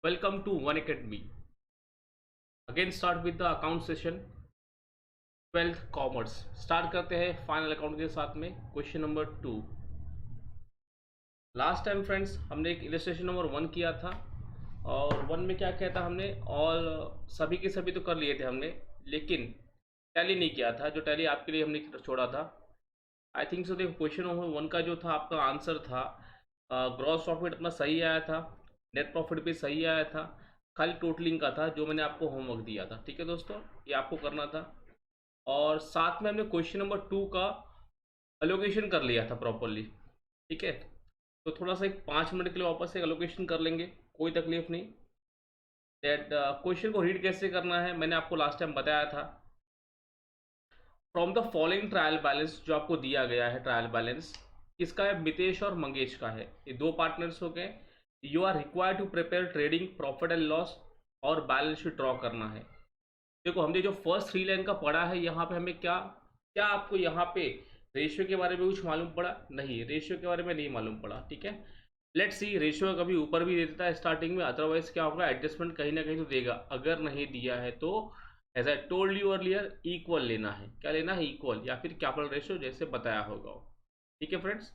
Welcome to One Academy. Again start with the account session 12th commerce. Start करते हैं final account के साथ में question number 2। Last time friends हमने एक इलस्ट्रेशन नंबर 1 किया था और 1 में क्या किया था हमने, और सभी के सभी तो कर लिए थे हमने, लेकिन टैली नहीं किया था। जो टैली आपके लिए हमने छोड़ा था, आई थिंक सो। देखो क्वेश्चन नंबर 1 का जो था आपका आंसर था, ग्रॉस प्रॉफिट अपना सही आया था, नेट प्रॉफिट भी सही आया था, खाली टोटलिंग का था जो मैंने आपको होमवर्क दिया था। ठीक है दोस्तों, ये आपको करना था। और साथ में हमने क्वेश्चन नंबर 2 का अलोकेशन कर लिया था प्रॉपरली। ठीक है, तो थोड़ा सा एक 5 मिनट के लिए वापस से अलोकेशन कर लेंगे, कोई तकलीफ नहीं। दैट क्वेश्चन को रीड कैसे करना है मैंने आपको लास्ट टाइम बताया था। From the following trial balance, जो आपको दिया गया है ट्रायल बैलेंस, किसका है? मितेश और मंगेश का है। ये दो पार्टनर्स हो गए। You are required to prepare trading profit and loss और बैलेंस शीट ड्रॉ करना है। देखो हमने जो फर्स्ट 3 लाइन का पढ़ा है, यहाँ पे हमें क्या क्या आपको यहाँ पे रेशियो के बारे में कुछ मालूम पड़ा? नहीं, रेशियो के बारे में नहीं मालूम पड़ा। ठीक है, लेट्स सी। रेशियो कभी ऊपर भी दे देता है स्टार्टिंग में, अदरवाइज क्या होगा, एडजस्टमेंट कहीं ना कहीं तो देगा। अगर नहीं दिया है तो as I told you earlier, equal लेना है। क्या लेना है? इक्वल, या फिर कैपिटल रेशियो जैसे बताया होगा। ठीक है फ्रेंड्स,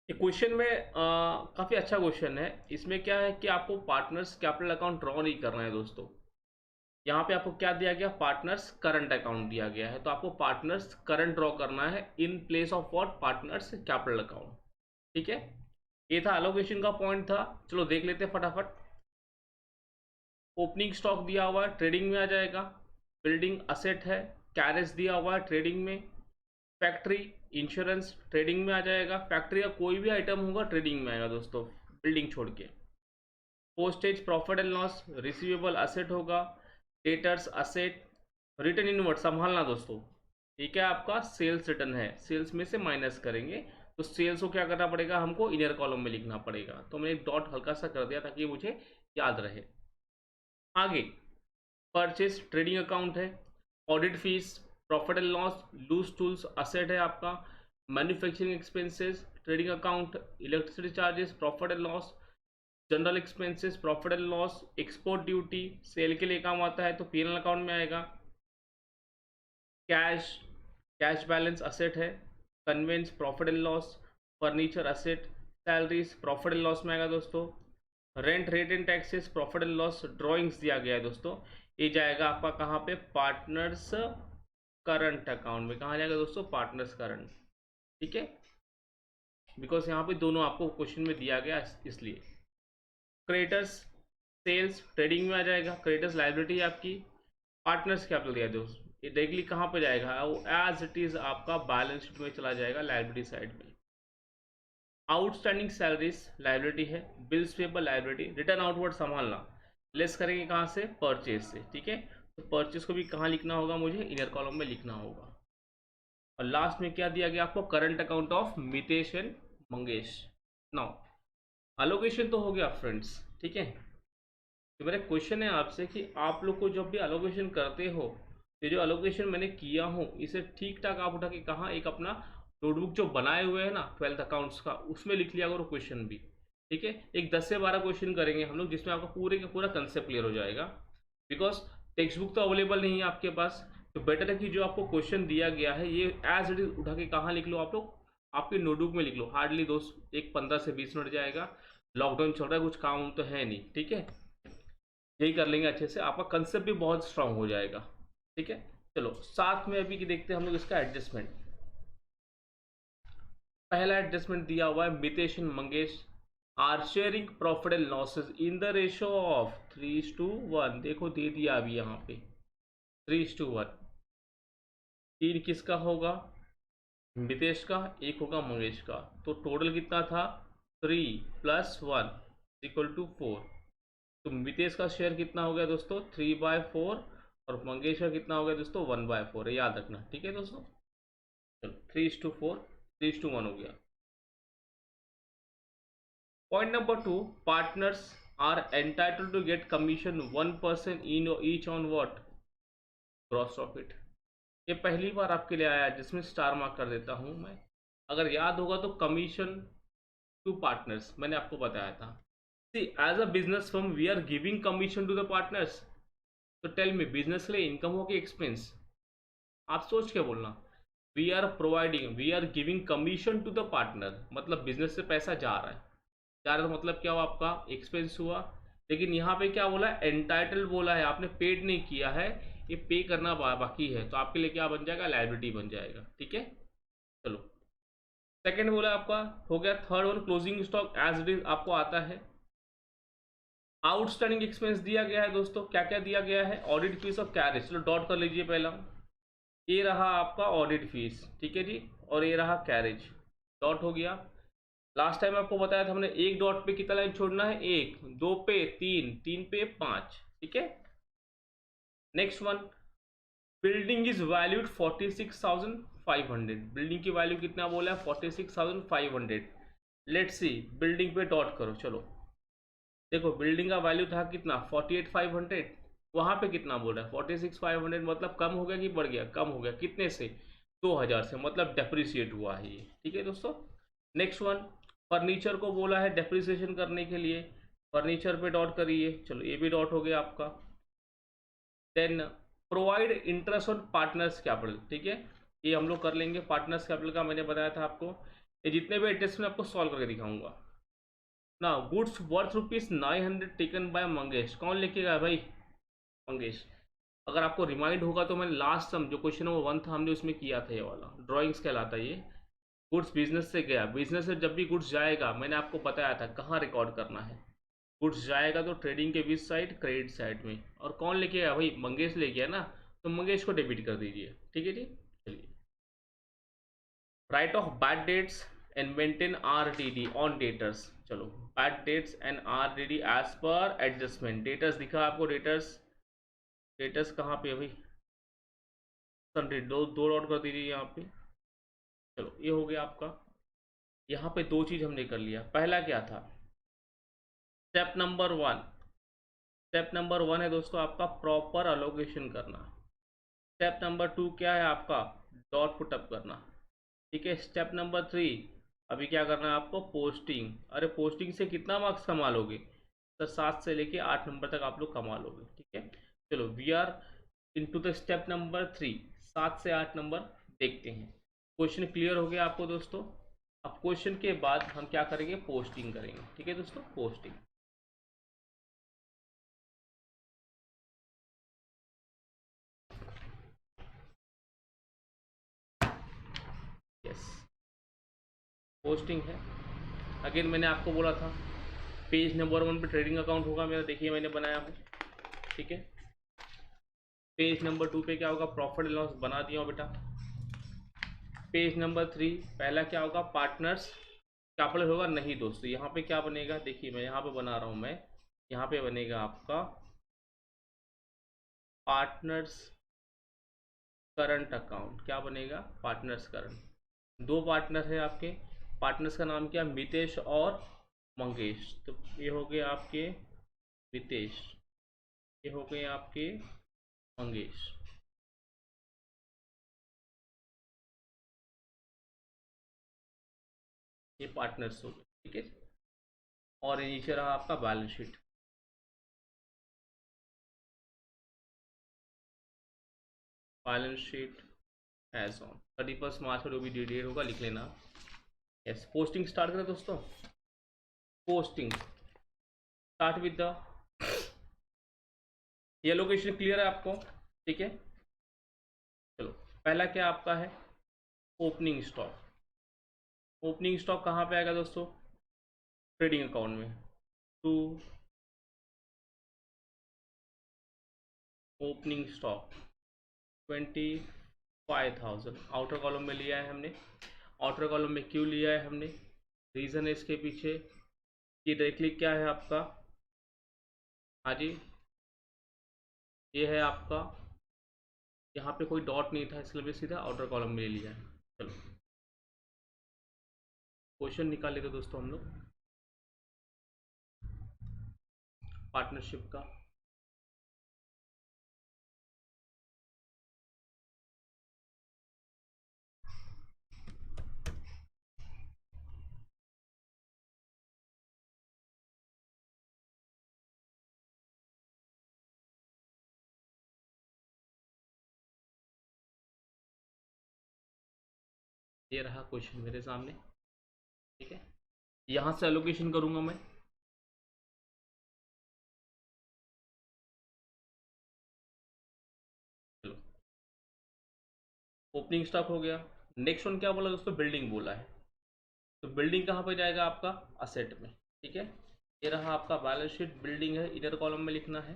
ये क्वेश्चन में काफ़ी अच्छा क्वेश्चन है। इसमें क्या है कि आपको पार्टनर्स कैपिटल अकाउंट ड्रॉ नहीं करना है दोस्तों। यहाँ पे आपको क्या दिया गया? पार्टनर्स करंट अकाउंट दिया गया है, तो आपको पार्टनर्स करंट ड्रॉ करना है in place of what? Partners capital account. ठीक है, ये था अलोकेशन का पॉइंट था। चलो देख लेते हैं फटाफट। ओपनिंग स्टॉक दिया हुआ है, ट्रेडिंग में आ जाएगा। बिल्डिंग असेट है, कैरेज दिया हुआ है, ट्रेडिंग में। फैक्ट्री इंश्योरेंस ट्रेडिंग में आ जाएगा। फैक्ट्री का कोई भी आइटम होगा ट्रेडिंग में आएगा दोस्तों, बिल्डिंग छोड़ के। Postage profit and loss, receivable asset होगा। डेटर्स असेट, रिटर्न इनवर्ड संभालना दोस्तों। ठीक है, आपका सेल्स रिटर्न है, सेल्स में से माइनस करेंगे, तो सेल्स को क्या करना पड़ेगा? हमको इनर कॉलम में लिखना पड़ेगा। तो मैंने एक डॉट हल्का सा कर दिया ताकि मुझे याद रहे। आगे परचेज ट्रेडिंग अकाउंट है। Audit fees, profit and loss, loose tools asset है आपका। Manufacturing expenses trading account. Electricity charges profit and loss. General expenses profit and loss. Export duty sale के लिए काम आता है तो पीएनएल अकाउंट में आएगा। कैश, कैश बैलेंस असेट है। Conveyance profit and loss. Furniture asset. Salaries profit and loss में आएगा दोस्तों। Rent rate and taxes profit and loss. Drawings दिया गया है दोस्तों, ये जाएगा आपका कहाँ पे? पार्टनर्स करंट अकाउंट में। कहाँ जाएगा दोस्तों? Partners current. ठीक है, बिकॉज यहाँ पे दोनों आपको क्वेश्चन में दिया गया इसलिए। क्रेडिटर्स सेल्स ट्रेडिंग में आ जाएगा। क्रेडिटर्स लाइबिलिटी है आपकी। पार्टनर्स कैपिटल दिया दोस्तों, ये डायरेक्टली कहाँ पे जाएगा? वो एज इट इज आपका बैलेंस शीट में चला जाएगा, लाइबिलिटी साइड में। आउटस्टैंडिंग सैलरीज लाइबिलिटी है। Bills payable liability. Return outward संभालना, लेस करेंगे कहाँ से? परचेज से। ठीक है, तो परचेज को भी कहाँ लिखना होगा? मुझे इनर कॉलम में लिखना होगा। और लास्ट में क्या दिया गया आपको? Current account of Mitesh and Mangesh. Now allocation तो हो गया फ्रेंड्स। ठीक है, तो मेरा क्वेश्चन है आपसे कि आप लोग को जब भी अलोकेशन करते हो, ये जो अलोकेशन मैंने किया हूँ इसे ठीक ठाक आप उठा के कहाँ, एक अपना नोटबुक जो बनाए हुए हैं ना 12th अकाउंट्स का, उसमें लिख लिया करो क्वेश्चन भी। ठीक है, एक 10 से 12 क्वेश्चन करेंगे हम लोग, जिसमें आपका पूरे का पूरा कंसेप्ट क्लियर हो जाएगा। बिकॉज टेक्स्ट बुक तो अवेलेबल नहीं है आपके पास, तो बेटर है कि जो आपको क्वेश्चन दिया गया है ये एज इट इज उठा के कहाँ लिख लो आप लोग? आपके नोटबुक में लिख लो। हार्डली दोस्त एक 15 से 20 मिनट जाएगा। लॉकडाउन चल रहा है, कुछ काम तो है नहीं। ठीक है, यही कर लेंगे अच्छे से, आपका कंसेप्ट भी बहुत स्ट्रांग हो जाएगा। ठीक है, चलो साथ में अभी की देखते हैं हम लोग इसका एडजस्टमेंट। पहला एडजस्टमेंट दिया हुआ है, Mitesh and Mangesh are sharing profit and losses in the ratio of 3:1। देखो दे दिया अभी यहाँ पे 3:1। 3 किसका होगा? मितेश का, 1 होगा मंगेश का। तो टोटल कितना था? 3 + 1 = 4। तो मितेश का शेयर कितना हो गया दोस्तों? 3/4। और मंगेश का कितना हो गया दोस्तों? 1/4 है, याद रखना। ठीक है दोस्तों, चलो 3:4 3:1 हो गया। Point number 2, partners are entitled to get commission 1% in each on what? Gross profit. ये पहली बार आपके लिए आया है, जिसमें स्टार मार्क कर देता हूं मैं। अगर याद होगा तो कमीशन टू पार्टनर्स मैंने आपको बताया था। See as a business firm we are giving commission to the partners. तो टेल मी, बिजनेस के लिए इनकम हो कि एक्सपेंस? आप सोच के बोलना। We are giving commission to the partner, मतलब बिजनेस से पैसा जा रहा है। जा रहा है तो मतलब क्या हुआ, आपका एक्सपेंस हुआ। लेकिन यहाँ पे क्या बोला है, एंटाइटल बोला है, आपने पेड नहीं किया है, ये पे करना बाकी है, तो आपके लिए क्या बन जाएगा, लाइबिलिटी बन जाएगा। ठीक है, चलो। सेकंड बोला आपका हो गया। Third one, closing stock as it is आपको आता है। आउटस्टैंडिंग एक्सपेंस दिया गया है दोस्तों, क्या क्या दिया गया है, ऑडिट फीस और कैरेज, चलो डॉट कर लीजिए पहला। ये रहा आपका ऑडिट फीस, ठीक है जी, और ये रहा कैरेज, डॉट हो गया। लास्ट टाइम आपको बताया था हमने, एक डॉट पे कितना लाइन छोड़ना है, एक, दो पे तीन, तीन पे पांच, ठीक है। Next one, building is valued 46,500, building की वैल्यू कितना बोला है, 46,500। लेट्स सी, बिल्डिंग पे डॉट करो, चलो। देखो बिल्डिंग का वैल्यू था कितना, 48,500, वहां पे कितना बोल रहा है, 46,500, मतलब कम हो गया कि बढ़ गया, कम हो गया, कितने से, 2,000 से, मतलब डेप्रिसिएट हुआ है ये, ठीक है दोस्तों। नेक्स्ट वन, फर्नीचर को बोला है डेप्रिसिएशन करने के लिए, फर्नीचर पे डॉट करिए, चलो ये भी डॉट हो गया आपका। Then provide interest on partners capital, ठीक है, ये हम लोग कर लेंगे। पार्टनर्स कैपिटल का मैंने बताया था आपको, ये जितने भी इंटरेस्ट में आपको सॉल्व करके दिखाऊंगा ना। Goods worth ₹900 taken by Mangesh, कौन लेके गया भाई, मंगेश। अगर आपको रिमाइंड होगा तो मैंने लास्ट सम जो क्वेश्चन नंबर 1 था, हमने उसमें किया था, ये वाला ड्राइंग्स कहलाता है ये। गुड्स बिजनेस से गया, बिजनेस से जब भी गुड्स जाएगा, मैंने आपको बताया था कहाँ रिकॉर्ड करना है। गुड्स जाएगा तो ट्रेडिंग के बीच साइड, क्रेडिट साइड में, और कौन लेके गया भाई, मंगेश ले गया ना, तो मंगेश को डेबिट कर दीजिए, ठीक है जी। चलिए, write off bad debts and maintain RDD on debtors, चलो। Bad debts and RDD as पर एडजस्टमेंट, डेटर्स दिखा आपको, डेटर्स, डेटर्स कहाँ पे है भाई, सनडे, दो दो डॉट कर दीजिए यहाँ पे। चलो ये हो गया आपका। यहाँ पे दो चीज हमने कर लिया। पहला क्या था, स्टेप नंबर 1, स्टेप नंबर 1 है दोस्तों आपका प्रॉपर अलोकेशन करना। स्टेप नंबर 2 क्या है आपका, डॉट पुटअप करना, ठीक है। स्टेप नंबर 3, अभी क्या करना है आपको, पोस्टिंग। अरे पोस्टिंग से कितना मार्क्स कमा लोगे, तो 7 से लेके 8 नंबर तक आप लोग कमा लोगे, ठीक है। चलो we are into the step number 3, 7 से 8 नंबर देखते हैं। क्वेश्चन क्लियर हो गया आपको दोस्तों। अब क्वेश्चन के बाद हम क्या करेंगे, पोस्टिंग करेंगे, ठीक है दोस्तों, पोस्टिंग। यस, पोस्टिंग है। अगेन मैंने आपको बोला था, पेज नंबर 1 पे ट्रेडिंग अकाउंट होगा मेरा, देखिए मैंने बनाया हूँ, ठीक है। पेज नंबर 2 पे क्या होगा, प्रॉफिट एंड लॉस बना दिया हूँ बेटा। पेज नंबर 3 पहला क्या होगा, पार्टनर्स कैपिटल होगा, नहीं दोस्तों, यहाँ पे क्या बनेगा, देखिए मैं यहाँ पे बना रहा हूँ, मैं यहाँ पे बनेगा आपका पार्टनर्स करंट अकाउंट। क्या बनेगा, पार्टनर्स करंट। दो पार्टनर है आपके, पार्टनर्स का नाम क्या, मितेश और मंगेश, तो ये हो गए आपके मितेश, ये हो गए आपके मंगेश। ये पार्टनर्स हो गए, ठीक है। और ये नीचे रहा आपका balance sheet. Balance sheet as on 31 March को जो भी डेट होगा लिख लेना। यस, पोस्टिंग स्टार्ट करें दोस्तों। पोस्टिंग स्टार्ट विद द, ये लोकेशन क्लियर है आपको, ठीक है। चलो, पहला क्या आपका है, ओपनिंग स्टॉक। ओपनिंग स्टॉक कहाँ पे आएगा दोस्तों, ट्रेडिंग अकाउंट में। To opening stock 25,000, outer column में लिया है हमने। आउटर कॉलम में क्यों लिया है हमने, रीज़न है इसके पीछे, ये डायरेक्टली क्या है आपका, हाँ जी, ये है आपका, यहाँ पे कोई डॉट नहीं था इसलिए सीधा आउटर कॉलम में ले लिया है। चलो क्वेश्चन निकाल लेते दोस्तों हम लोग पार्टनरशिप का। ये रहा क्वेश्चन मेरे सामने, ठीक है। यहाँ से एलोकेशन करूँगा मैं। चलो, ओपनिंग स्टॉक हो गया। नेक्स्ट वन क्या बोला दोस्तों, बिल्डिंग बोला है। तो बिल्डिंग कहाँ पर जाएगा आपका, असेट में, ठीक है। ये रहा आपका बैलेंस शीट, बिल्डिंग है, इधर कॉलम में लिखना है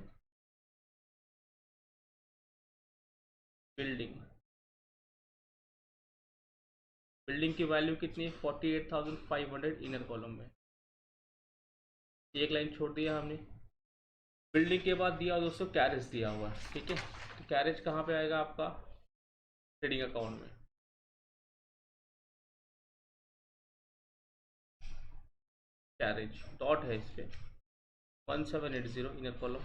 बिल्डिंग। बिल्डिंग की वैल्यू कितनी है, 48,500 इनर कॉलम में। एक लाइन छोड़ दिया हमने। बिल्डिंग के बाद दिया दोस्तों कैरेज दिया हुआ है, ठीक है। तो कैरेज कहाँ पे आएगा आपका, ट्रेडिंग अकाउंट में। कैरेज डॉट है इस पे, 1780 इनर कॉलम।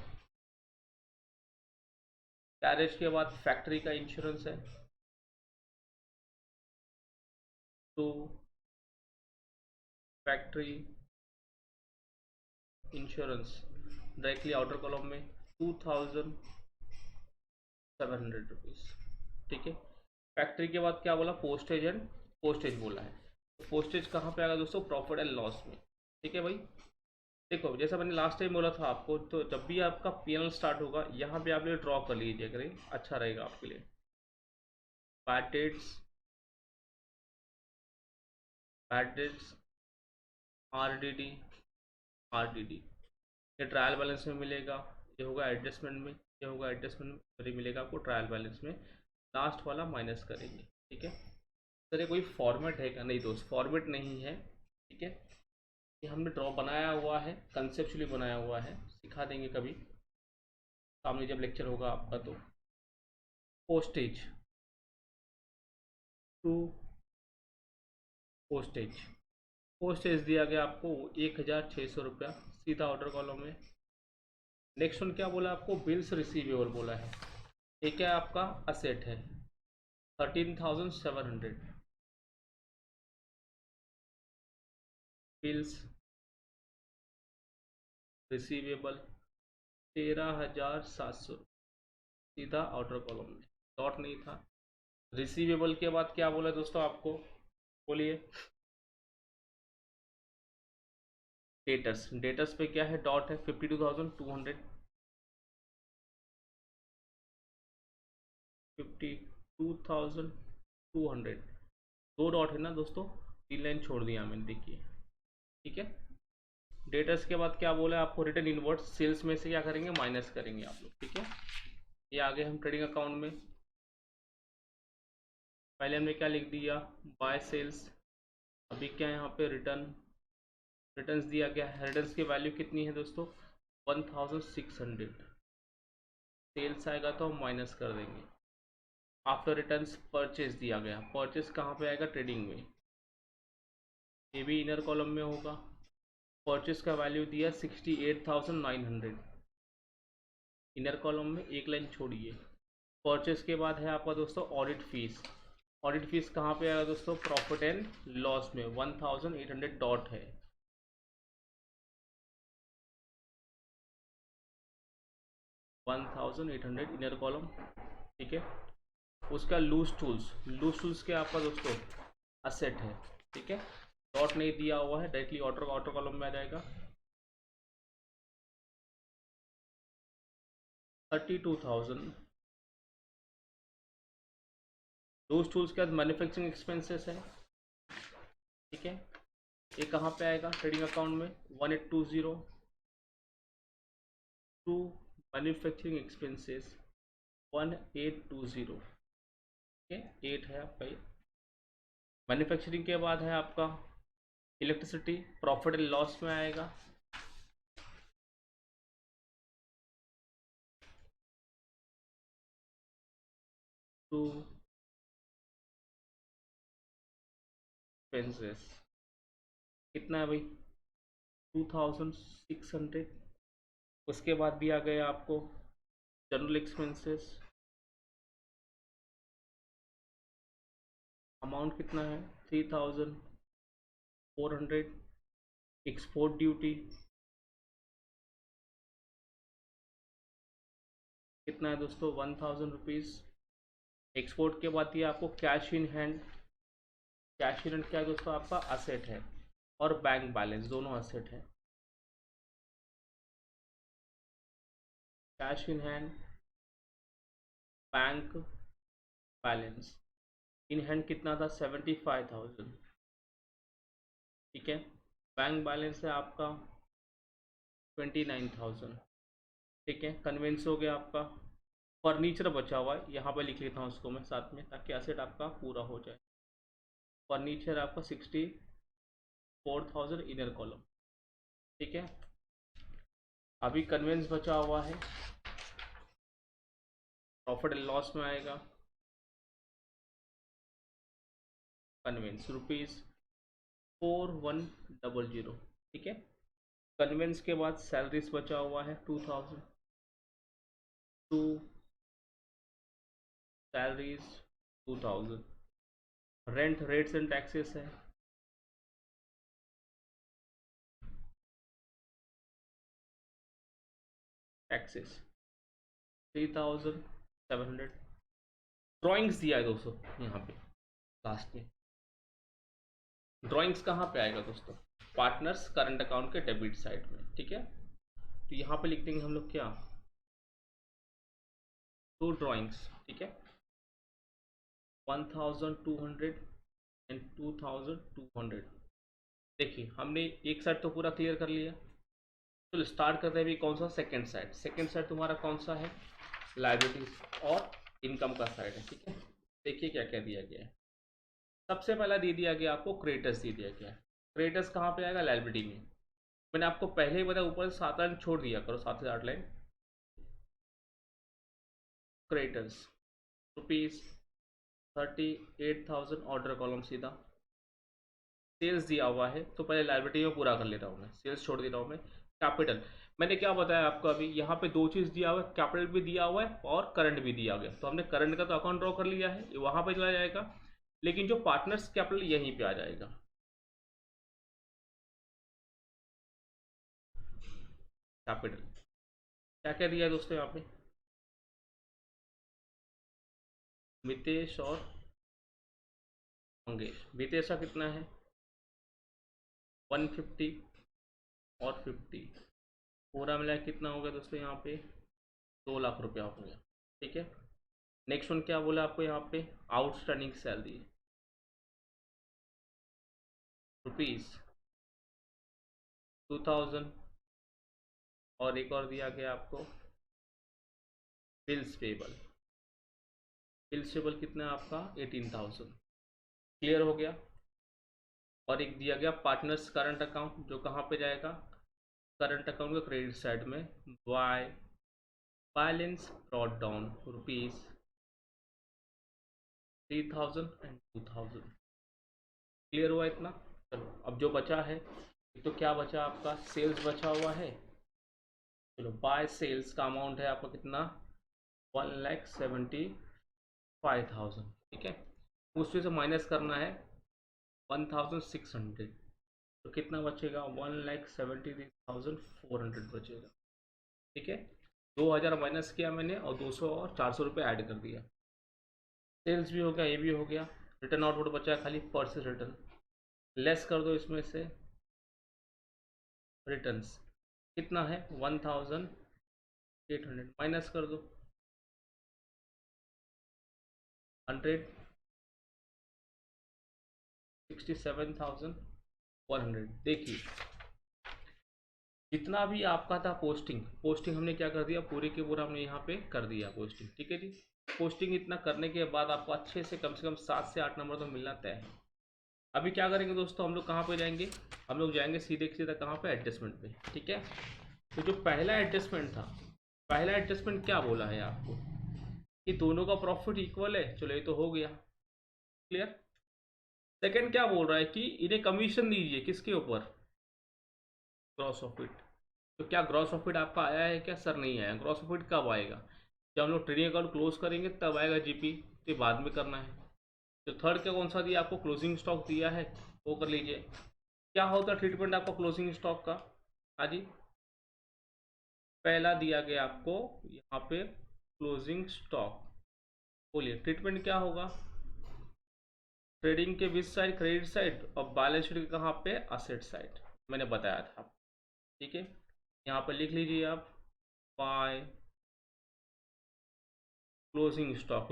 कैरेज के बाद फैक्ट्री का इंश्योरेंस है, तो factory insurance directly outer column में 2,700 रुपीज़, ठीक है। फैक्ट्री के बाद क्या बोला, पोस्टेज एंड पोस्टेज बोला है। पोस्टेज कहाँ पे आएगा दोस्तों, प्रॉफिट एंड लॉस में, ठीक है भाई। देखो जैसा मैंने लास्ट टाइम बोला था आपको, तो जब भी आपका पीएनएल स्टार्ट होगा यहाँ पे आप ये ड्रॉ कर लीजिए करें, अच्छा रहेगा आपके लिए। Bad debts, bad debts, RDD, RDD, ये ट्रायल बैलेंस में मिलेगा। ये होगा एडजस्टमेंट में, ये होगा एडजस्टमेंट में, सॉरी मिलेगा आपको ट्रायल बैलेंस में। लास्ट वाला माइनस करेंगे, ठीक है। सर ये कोई फॉर्मेट है क्या, नहीं दोस्त फॉर्मेट नहीं है, ठीक है। ये हमने ड्रॉ बनाया हुआ है, कंसेप्चुअली बनाया हुआ है, सिखा देंगे कभी सामने जब लेक्चर होगा आपका। तो पोस्टेज टू पोस्टेज, पोस्टेज दिया गया आपको 1,600 रुपया, सीधा ऑर्डर कॉलम में। नेक्स्ट वन क्या बोला आपको, बिल्स रिसीवेबल बोला है। ये क्या आपका असेट है, 13,700। बिल्स रिसीवेबल 13,700, सीधा आउटर कॉलम में, डॉट नहीं था। रिसीवेबल के बाद क्या बोला दोस्तों आपको, बोलिए। डेटर्स, डेटर्स पे क्या है, डॉट है, 52,200, 52,200, दो डॉट है ना दोस्तों, तीन लाइन छोड़ दिया मैंने, देखिए, ठीक है। डेटर्स के बाद क्या बोला है आपको, रिटर्न इनवर्ड्स, सेल्स में से क्या करेंगे, माइनस करेंगे आप लोग, ठीक है। ये आगे हम ट्रेडिंग अकाउंट में, पहले हमने क्या लिख दिया, बाय सेल्स। अभी क्या है यहाँ पे, रिटर्न, रिटर्न्स दिया गया है। रिटर्न्स की वैल्यू कितनी है दोस्तों, 1,600। सेल्स आएगा तो हम माइनस कर देंगे। आफ्टर रिटर्न्स परचेज दिया गया, परचेज कहाँ पे आएगा, ट्रेडिंग में, ये भी इनर कॉलम में होगा। परचेज का वैल्यू दिया 68,900, इनर कॉलम में, एक लाइन छोड़िए। परचेज के बाद है आपका दोस्तों ऑडिट फीस। ऑडिट फीस कहाँ पे आएगा दोस्तों, प्रॉफिट एंड लॉस में, 1,800 डॉट है। 1,800 इनर कॉलम, ठीक है। उसका लूज टूल्स, लूज टूल्स के आपका दोस्तों असेट है, ठीक है। डॉट नहीं दिया हुआ है, डायरेक्टली ऑर्डर ऑर्डर कॉलम में आ जाएगा। 32,000। लूज टूल्स के बाद मैन्युफैक्चरिंग एक्सपेंसेस है, ठीक है। ये कहाँ पे आएगा, ट्रेडिंग अकाउंट में, 1820 टू मैन्युफैक्चरिंग एक्सपेंसेस 1820, ठीक है। 8 है आपका ये। मैन्युफैक्चरिंग के बाद है आपका इलेक्ट्रिसिटी, प्रॉफिट एंड लॉस में आएगा। टू एक्सपेंसेस कितना है भाई, 2,600। उसके बाद दिया गया आपको जनरल एक्सपेंसेस, अमाउंट कितना है, 3,400। एक्सपोर्ट ड्यूटी कितना है दोस्तों, 1,000 रुपीज़। एक्सपोर्ट के बाद दिया आपको cash in hand, cash in hand क्या है दोस्तों, आपका असेट है, और बैंक बैलेंस दोनों असेट है। Cash in hand, bank balance. In hand कितना था, 75,000, ठीक है। बैंक बैलेंस है आपका 29,000, ठीक है। कन्वेंस हो गया आपका। फर्नीचर बचा हुआ है, यहाँ पर लिख लेता हूँ उसको मैं साथ में, ताकि एसेट आपका पूरा हो जाए। फर्नीचर आपका 64,000 इनर कॉलम, ठीक है। अभी कन्वेंस बचा हुआ है, प्रॉफिट एंड लॉस में आएगा कन्वेंस ₹4100, ठीक है। कन्वेंस के बाद सैलरीज बचा हुआ है 2000, to salaries 2000। Rent rates and taxes है, टैक्सेस 3700। ड्राइंग्स दिया है दोस्तों यहाँ पे लास्ट में। ड्राइंग्स कहाँ पे आएगा दोस्तों, पार्टनर्स करंट अकाउंट के डेबिट साइड में, ठीक है। तो यहाँ पे लिख देंगे हम लोग क्या, टू ड्राइंग्स, ठीक है। 1200 एंड 2200। देखिए हमने एक साइड तो पूरा क्लियर कर लिया। चलो स्टार्ट करते हैं अभी, कौन सा, सेकंड साइड। सेकंड साइड तुम्हारा कौन सा है, लाइबिलिटीज और इनकम का साइड है, ठीक है। देखिए क्या क्या दिया गया है। सबसे पहला दे दिया गया आपको क्रेडिटर्स दे दिया गया है। क्रेडिटर्स कहाँ पे आएगा, लाइबिलिटी में। मैंने आपको पहले ही बताया, ऊपर से 7 लाइन छोड़ दिया करो, 7 से 8 लाइन। क्रेडिटर्स ₹38,000 ऑर्डर कॉलम सीधा। सेल्स दिया हुआ है तो पहले लाइबिलिटी में पूरा कर ले रहा हूँ मैं, सेल्स छोड़ दे रहा हूँ मैं। कैपिटल, मैंने क्या बताया आपको अभी, यहाँ पे दो चीज़ दिया हुआ है, कैपिटल भी दिया हुआ है और करंट भी दिया गया। तो हमने करंट का तो अकाउंट ड्रॉ कर लिया है, ये वहाँ पे चला जाएगा, लेकिन जो पार्टनर्स कैपिटल यहीं पे आ जाएगा। कैपिटल क्या क्या दिया है दोस्तों यहाँ पे, मितेश और मंगेश। मितेश का कितना है 150 और 50, पूरा मिला के कितना हो गया दोस्तों यहाँ पे, 2 लाख रुपया हो गया, ठीक है। नेक्स्ट वन क्या बोला आपको यहाँ पे, आउटस्टैंडिंग सैलरी ₹2000, और एक और दिया गया आपको बिल्स पेबल। बिल्स पेबल कितना है आपका 18,000, क्लियर हो गया। और एक दिया गया पार्टनर्स करंट अकाउंट, जो कहाँ पे जाएगा, करंट अकाउंट के क्रेडिट साइड में, by balance brought down ₹3000 and 2000, clear हुआ इतना। चलो अब जो बचा है, तो क्या बचा आपका, सेल्स बचा हुआ है। चलो बाय सेल्स का अमाउंट है आपका कितना, 1,75,000, ठीक है। उसमें से माइनस करना है 1,600, तो कितना बचेगा, 1,73,400 बचेगा, ठीक है। 2,000 माइनस किया मैंने, और 200 और 400 रुपये ऐड कर दिया। सेल्स भी हो गया, ये भी हो गया। रिटर्न आउटपुट बचा है खाली परचेज रिटर्न, लेस कर दो इसमें से रिटर्न्स, कितना है 1,800, माइनस कर दो 167,100। देखिए जितना भी आपका था पोस्टिंग, पोस्टिंग हमने क्या कर दिया, पूरे के पूरा हमने यहाँ पे कर दिया पोस्टिंग, ठीक है जी। पोस्टिंग इतना करने के बाद आपको अच्छे से कम 7 से 8 नंबर तो मिलना तय है। अभी क्या करेंगे दोस्तों, हम लोग कहाँ पे जाएंगे, हम लोग जाएंगे सीधे सीधा कहाँ पे, एडजस्टमेंट पे, ठीक है। तो जो पहला एडजस्टमेंट था, पहला एडजस्टमेंट क्या बोला है आपको, कि दोनों का प्रॉफिट इक्वल है, चलो ये तो हो गया क्लियर। सेकंड क्या बोल रहा है कि इन्हें कमीशन दीजिए, किसके ऊपर, ग्रॉस प्रॉफिट। तो क्या ग्रॉस प्रॉफिट आपका आया है क्या, सर नहीं आया। ग्रॉस प्रॉफिट कब आएगा, जब हम लोग ट्रेडिंग अकाउंट क्लोज करेंगे तब आएगा जीपी, तो बाद में करना है। तो थर्ड क्या कौन सा दिया आपको, क्लोजिंग स्टॉक दिया है, वो कर लीजिए। क्या होता है ट्रीटमेंट आपको क्लोजिंग स्टॉक का, हाँ जी। पहला दिया गया आपको यहाँ पे क्लोजिंग स्टॉक, बोलिए ट्रीटमेंट क्या होगा, ट्रेडिंग के विच साइड, क्रेडिट साइड, और बैलेंस शीट के कहाँ पे, असेट साइड, मैंने बताया था। ठीक है, यहाँ पर लिख लीजिए आप, बाय क्लोजिंग स्टॉक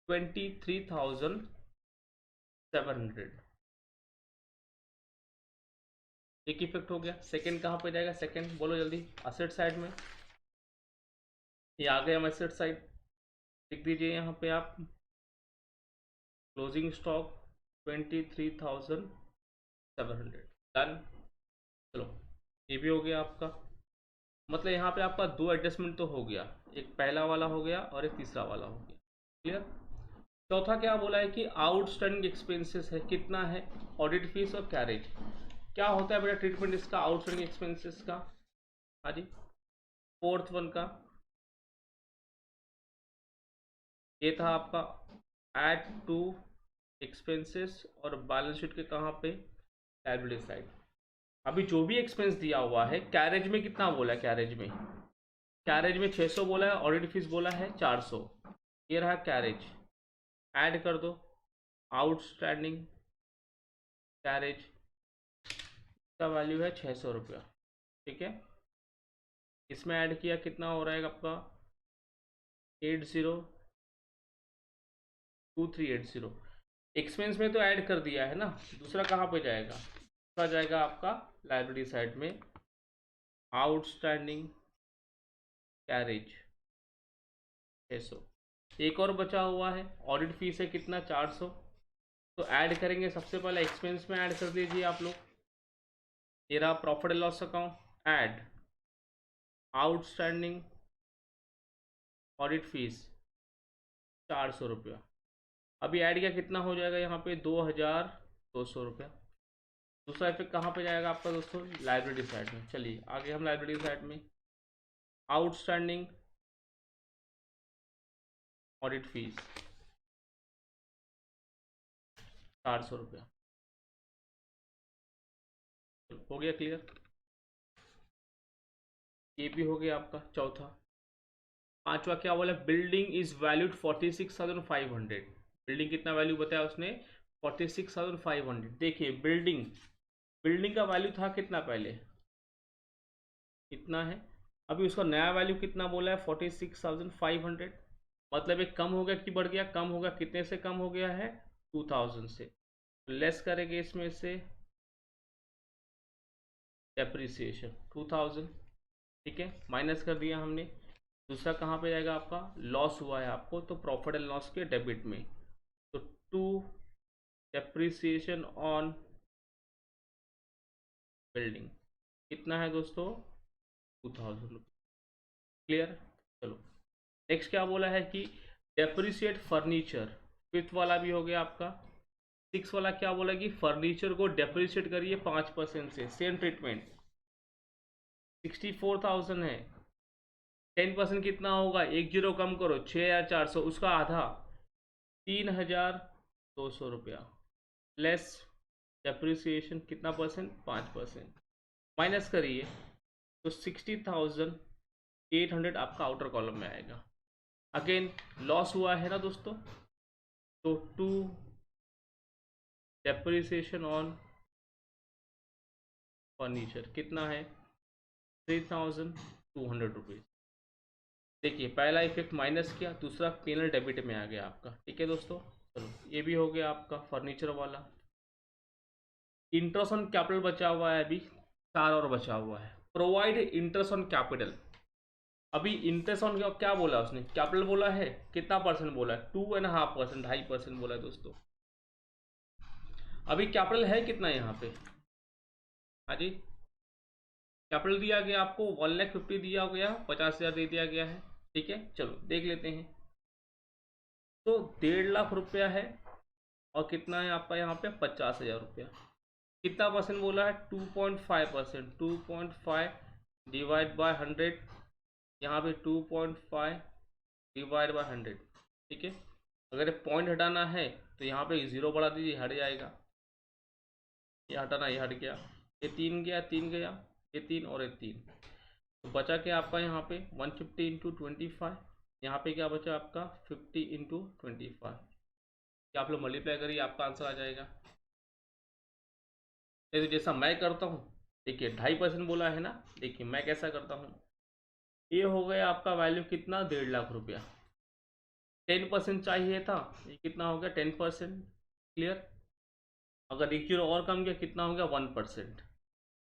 ₹23,700। एक इफेक्ट हो गया। सेकंड कहाँ पे जाएगा, सेकंड बोलो जल्दी, असेट साइड में। ये आ गया हम एसेट साइड, लिख दीजिए यहाँ पे आप, क्लोजिंग स्टॉक 23,700। डन। चलो, ये भी हो गया आपका। मतलब यहाँ पे आपका दो एडजस्टमेंट तो हो गया, एक पहला वाला हो गया और एक तीसरा वाला हो गया। क्लियर। चौथा क्या बोला है कि आउटस्टैंडिंग एक्सपेंसेस है, कितना है, ऑडिट फीस और कैरेज। क्या होता है बेटा ट्रीटमेंट इसका, आउटस्टैंडिंग एक्सपेंसेस का। हाँ जी, फोर्थ वन का ये था आपका, ऐड टू एक्सपेंसेस, और बैलेंस शीट के कहाँ पे, लायबिलिटी साइड। अभी जो भी एक्सपेंस दिया हुआ है, कैरेज में कितना बोला है, कैरेज में 600 बोला है, ऑडिट फीस बोला है 400। ये रहा कैरेज, ऐड कर दो, आउटस्टैंडिंग कैरेज का वैल्यू है 600 रुपया। ठीक है, इसमें ऐड किया कितना हो रहा है आपका, 2380। एक्सपेंस में तो ऐड कर दिया है ना, दूसरा कहाँ पे जाएगा, दूसरा जाएगा आपका लायबिलिटी साइड में, आउटस्टैंडिंग कैरेज 600। एक और बचा हुआ है, ऑडिट फीस है कितना, 400। तो ऐड करेंगे, सबसे पहले एक्सपेंस में ऐड कर दीजिए आप लोग। ये रहा profit and loss account, add outstanding audit fees 400 रुपया। अभी ऐड किया कितना हो जाएगा यहाँ पे, 2200 रुपया। दूसरा इफेक्ट कहाँ पे जाएगा आपका दोस्तों, लाइब्रेरी साइड में। चलिए आगे हम लाइब्रेरी साइड में, आउटस्टैंडिंग ऑडिट फीस 400 रुपया। हो गया क्लियर, ये भी हो गया आपका चौथा। पांचवा क्या बोला, बिल्डिंग इज वैल्यूड 46,500। बिल्डिंग कितना वैल्यू बताया उसने, 46,500। देखिए बिल्डिंग का वैल्यू था कितना पहले, इतना है। अभी उसका नया वैल्यू कितना बोला है, 46,500। मतलब एक कम हो गया कि बढ़ गया, कम हो गया, कितने से कम हो गया है, 2000 से। लेस करेंगे इसमें से डेप्रिसिएशन 2000। ठीक है, माइनस कर दिया हमने। दूसरा कहाँ पे जाएगा आपका, लॉस हुआ है आपको, तो प्रॉफिट एंड लॉस के डेबिट में। तो टू डेप्रिसिएशन ऑन बिल्डिंग कितना है दोस्तों, 2000 रुपये। क्लियर। चलो नेक्स्ट क्या बोला है कि डेप्रिसिएट फर्नीचर, फिफ्थ वाला भी हो गया आपका। सिक्स वाला क्या बोला कि फर्नीचर को डेप्रिसिएट करिए 5% से, सेम ट्रीटमेंट। 64,000 है, 10% कितना होगा, एक जीरो कम करो, 6,400, उसका आधा 3,200 रुपया, लेस डेप्रिसिएशन कितना परसेंट, 5%। माइनस करिए तो 60,800 आपका आउटर कॉलम में आएगा। अगेन लॉस हुआ है ना दोस्तों, तो टू डेप्रिसिएशन ऑन फर्नीचर कितना है, 3,200 रुपीज़। देखिए पहला इफेक्ट माइनस किया, दूसरा पेनल डेबिट में आ गया आपका। ठीक है दोस्तों, चलो ये भी हो गया आपका फर्नीचर वाला। इंटरेस्ट ऑन कैपिटल बचा हुआ है, अभी 4 और बचा हुआ है। Provide interest on capital. अभी इंटरेस्ट ऑन क्या बोला उसने, कैपिटल बोला है, कितना परसेंट बोला है, 2.5%, 2.5% बोला है दोस्तों। अभी कैपिटल है कितना यहाँ पे, हाँ जी, कैपिटल दिया गया आपको 1,50,000 दिया गया, 50,000 दे दिया गया है। ठीक है, चलो देख लेते हैं। तो 1.5 लाख रुपया है, और कितना है आपका यहाँ पे, 50,000 रुपया। कितना परसेंट बोला है, 2.5%। 2.5 डिवाइड बाय 100, यहाँ पे 2.5 डिवाइड बाय 100। ठीक है, अगर पॉइंट हटाना है तो यहाँ पे जीरो बढ़ा दीजिए, हट जाएगा। ये हटाना, ये हट गया, ये 3 गया, 3 गया, ये 3 और ये 3। तो बचा क्या आपका यहाँ पे, 150 × 25। यहाँ पे क्या बचा आपका, 50 × 25। कि आप लोग मल्टीप्लाई करिए, आपका आंसर आ जाएगा। नहीं तो जैसा मैं करता हूँ, देखिए 2.5% बोला है ना, देखिए मैं कैसा करता हूँ, ये हो गया आपका वैल्यू कितना, 1.5 लाख रुपया। 10% चाहिए था, ये कितना हो गया, 10%। क्लियर। अगर एक जीरो और कम गया, कितना हो गया, 1%।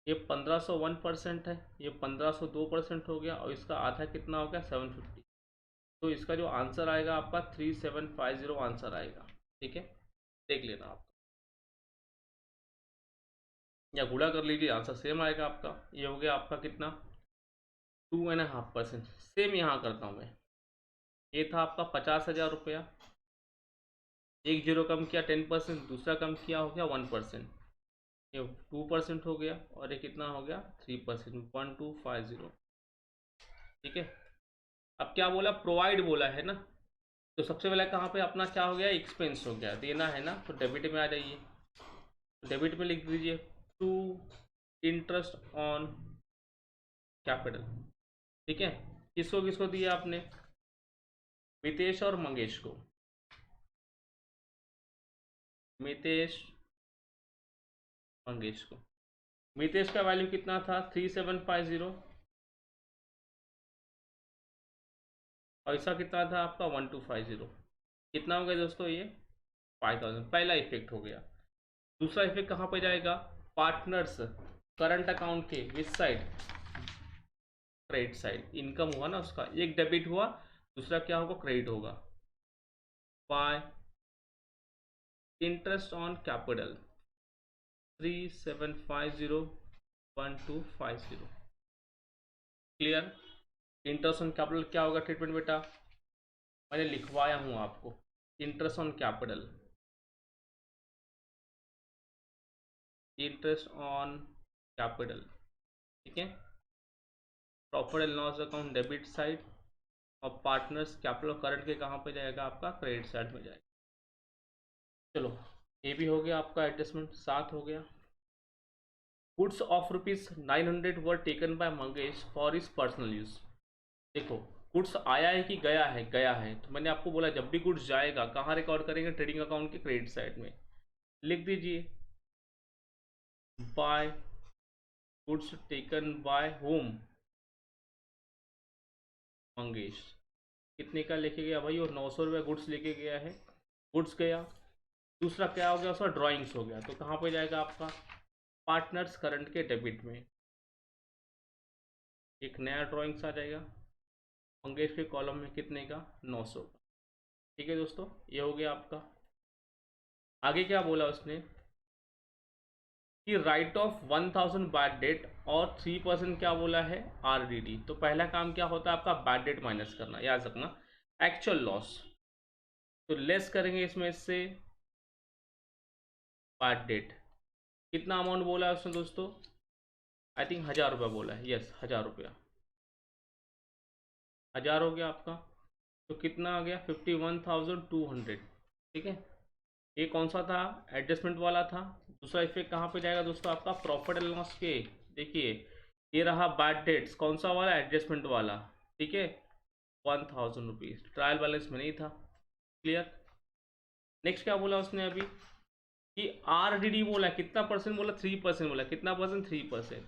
ये 1501% है, ये 1502% हो गया, और इसका आधा कितना हो गया, 750। तो इसका जो आंसर आएगा आपका 3750 आंसर आएगा। ठीक है, देख लेना आप, या गुणा कर लीजिए, आंसर सेम आएगा आपका। ये हो गया आपका कितना, 2.5%। सेम यहाँ करता हूँ मैं, ये था आपका 50,000 रुपया, एक जीरो कम किया 10%, दूसरा कम किया हो गया 1%, ये 2% हो गया, और ये कितना हो गया 3%, 1250। ठीक है। अब क्या बोला, प्रोवाइड बोला है ना, तो सबसे पहले कहाँ पे अपना क्या हो गया, एक्सपेंस हो गया, देना है ना, तो डेबिट में आ जाइए। डेबिट में लिख दीजिए टू इंटरेस्ट ऑन कैपिटल। ठीक है। किसको किसको दिया आपने, मितेश और मंगेश को। मितेश, मंगेश को। मितेश का वैल्यू कितना था, 3750, और इसका कितना था आपका 1250। कितना हो गया दोस्तों, ये 5000। पहला इफेक्ट हो गया। दूसरा इफेक्ट कहाँ पे जाएगा, पार्टनर्स करंट अकाउंट के which side, credit side. Income हुआ ना उसका, एक डेबिट हुआ, दूसरा क्या होगा, क्रेडिट होगा। Bye interest on capital 3750 1250। Clear. Interest on capital क्या होगा ट्रीटमेंट बेटा, मैंने लिखवाया हूँ आपको, interest on capital, interest on capital. ठीक है। Profit and loss account debit side, और पार्टनर्स कैपिटल करंट के कहाँ पे जाएगा, आपका क्रेडिट साइड में जाएगा। चलो, ये भी हो गया आपका एडजस्टमेंट, 7 हो गया। Goods of ₹900 were taken by Mangesh for his personal use. देखो, गुड्स आया है कि गया है, गया है, तो मैंने आपको बोला जब भी गुड्स जाएगा कहाँ रिकॉर्ड करेंगे, ट्रेडिंग अकाउंट के क्रेडिट साइड में। लिख दीजिए by goods taken by home, Mangesh. कितने का लेके गया भाई, और 900 रुपये गुड्स लेके गया है, गुड्स गया। दूसरा क्या हो गया, उसका ड्राइंग्स हो गया, तो कहाँ पे जाएगा आपका, पार्टनर्स करंट के डेबिट में। एक नया ड्राइंग्स आ जाएगा मंगेश के कॉलम में, कितने का, 900 का। ठीक है दोस्तों, ये हो गया आपका। आगे क्या बोला उसने, कि राइट ऑफ 1000 बैड डेट, और 3% क्या बोला है, RDD। तो पहला काम क्या होता है आपका, बैड डेट माइनस करना, याद रखना। एक्चुअल लॉस, तो लेस करेंगे इसमें से बैड डेट। कितना अमाउंट बोला है उसने दोस्तों, आई थिंक 1000 रुपया बोला है, यस 1000 रुपया। 1000 हो गया आपका, तो कितना आ गया, 51,200। ठीक है। ये कौन सा था, एडजस्टमेंट वाला था। दूसरा इफेक्ट कहाँ पे जाएगा दोस्तों, आपका प्रॉफिट एंड लॉस के। देखिए, ये रहा बैड डेट्स, कौन सा वाला, एडजस्टमेंट वाला। ठीक है, 1000 रुपीज़, ट्रायल बैलेंस में नहीं था। क्लियर। नेक्स्ट क्या बोला उसने अभी, कि RDD बोला, कितना परसेंट बोला, 3% बोला, कितना परसेंट, 3%।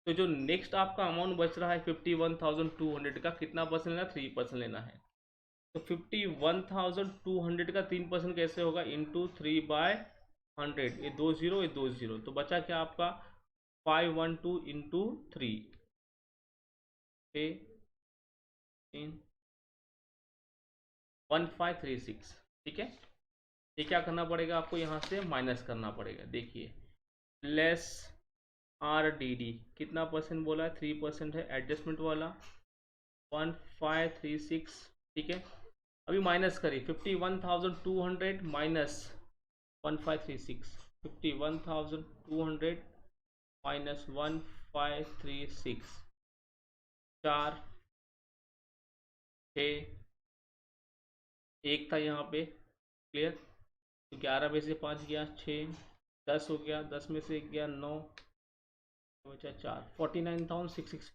तो जो नेक्स्ट आपका अमाउंट बच रहा है 51,200 का, कितना परसेंट लेना, 3% लेना है। तो 51,200 का 3% कैसे होगा, इंटू 3/100, ये 20, ये 20, तो बचा क्या आपका, 512 इंटू 3, 1536। ठीक है। ये क्या करना पड़ेगा आपको, यहाँ से माइनस करना पड़ेगा। देखिए, लेस RDD, कितना परसेंट बोला है, 3% है, एडजस्टमेंट वाला 1536। ठीक है। अभी माइनस करिए, 51,200 माइनस 1536, 51,200 माइनस 1536, 4 6, एक था यहाँ पे। क्लियर। तो 11 में से 5 गया 6, 10 हो गया, 10 में से 1 गया 9, बचा 4, 49,664,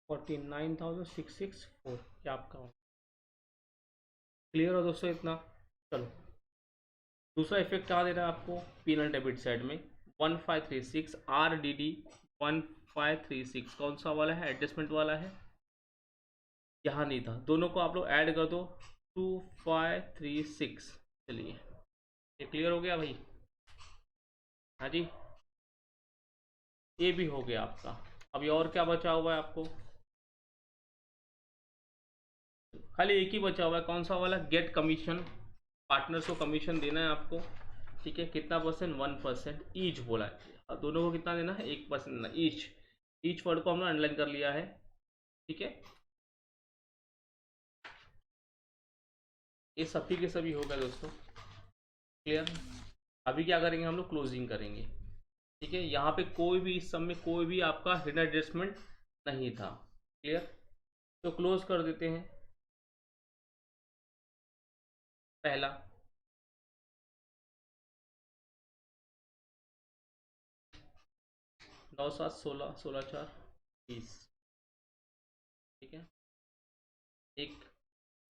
49,664 क्या आपका। क्लियर हो दोस्तों इतना। चलो दूसरा इफेक्ट कहाँ दे रहा है आपको, पीनल डेबिट साइड में 1536 RDD 1536 कौन सा वाला है, एडजस्टमेंट वाला है, यहाँ नहीं था, दोनों को आप लोग ऐड कर दो 2536। चलिए ये क्लियर हो गया भाई, हाँ जी, ये भी हो गया आपका। अभी और क्या बचा हुआ है आपको, खाली एक ही बचा हुआ है, कौन सा वाला, गेट कमीशन, पार्टनर्स को कमीशन देना है आपको, ठीक है, कितना परसेंट, 1% ईच बोला है, अब दोनों को कितना देना है, 1% देना, ईच वर्ड को हमने अंडरलाइन कर लिया है, ठीक है, ये सभी के सभी होगा दोस्तों, क्लियर। अभी क्या करेंगे हम लोग, क्लोजिंग करेंगे, ठीक है, यहाँ पे कोई भी इस सब में कोई भी आपका हिडन एडजस्टमेंट नहीं था, क्लियर, तो क्लोज कर देते हैं। पहला 9 7 16 16 4 20, ठीक है, एक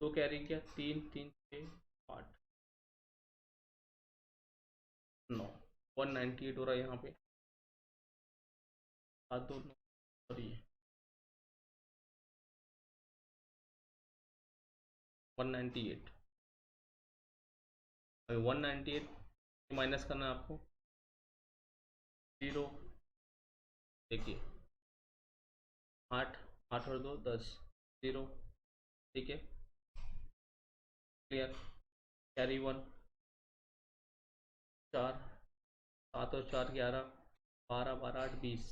दो कैरी किया, 3 3 6 8 9, 198 हो रहा है यहाँ पे, 7 2 9, सॉरी 198, अभी 198 माइनस करना है आपको, 0, देखिए 8 8 और 2 10, 0, ठीक है, क्लियर, कैरी 1 4, 7 और 4 11, 12 12 8 20,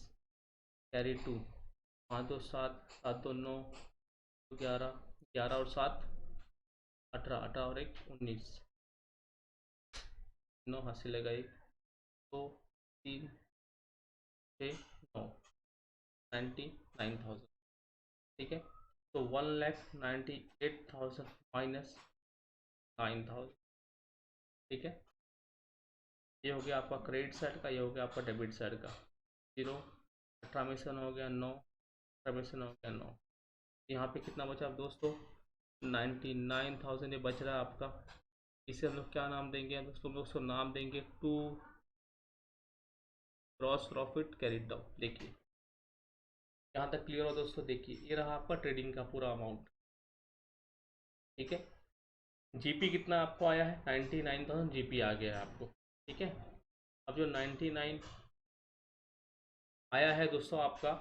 कैरी 2 5 2 7, 7 2 9, 11 11 और 7 18, 18 और 1 19, 9 हासिल लेगा, 1 2 3 6 9, 99,000, ठीक है, तो 1,98,000 माइनस 9,000, ठीक है, ये हो गया आपका क्रेडिट साइड का, ये हो गया आपका डेबिट साइड का, 0 18 में से 9 हो गया 9, 18 में से 9 हो गया 9, यहाँ पे कितना बचा आप दोस्तों, 99,000 ये बच रहा है आपका, इसे हम लोग क्या नाम देंगे दोस्तों, हम लोग उसको नाम देंगे to gross profit carried down. देखिए यहाँ तक क्लियर हो दोस्तों, देखिए ये रहा आपका ट्रेडिंग का पूरा अमाउंट, ठीक है, जीपी कितना आपको आया है, 99,000 जीपी आ गया है आपको, ठीक है, अब जो 99 आया है दोस्तों आपका,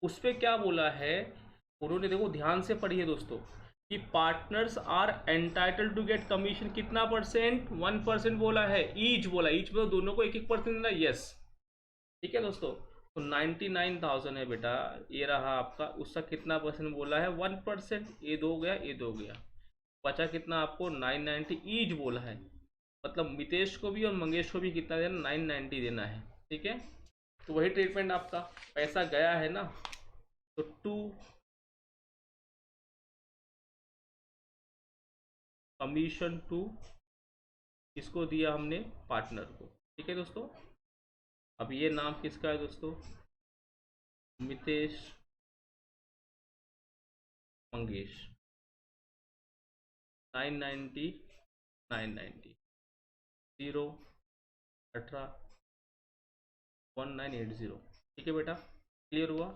उस पर क्या बोला है उन्होंने, देखो ध्यान से पढ़िए दोस्तों, कि partners are entitle to get commission कितना परसेंट, 1% बोला है, ईच बोला, ईच मतलब दोनों को 1 1% देना, यस, ठीक है दोस्तों, तो 99,000 है बेटा, ये रहा आपका, उसका कितना परसेंट बोला है, 1%, ये दो गया, ये दो गया, बचा कितना आपको 990 ईच बोला है, मतलब मितेश को भी और मंगेश को भी कितना देना, 990 देना है, ठीक है, तो वही ट्रीटमेंट आपका, पैसा गया है ना, तो टू कमीशन टू, इसको दिया हमने पार्टनर को, ठीक है दोस्तों, अब ये नाम किसका है दोस्तों, मितेश मंगेश, 990 990 0 18 1980, ठीक है बेटा, क्लियर हुआ।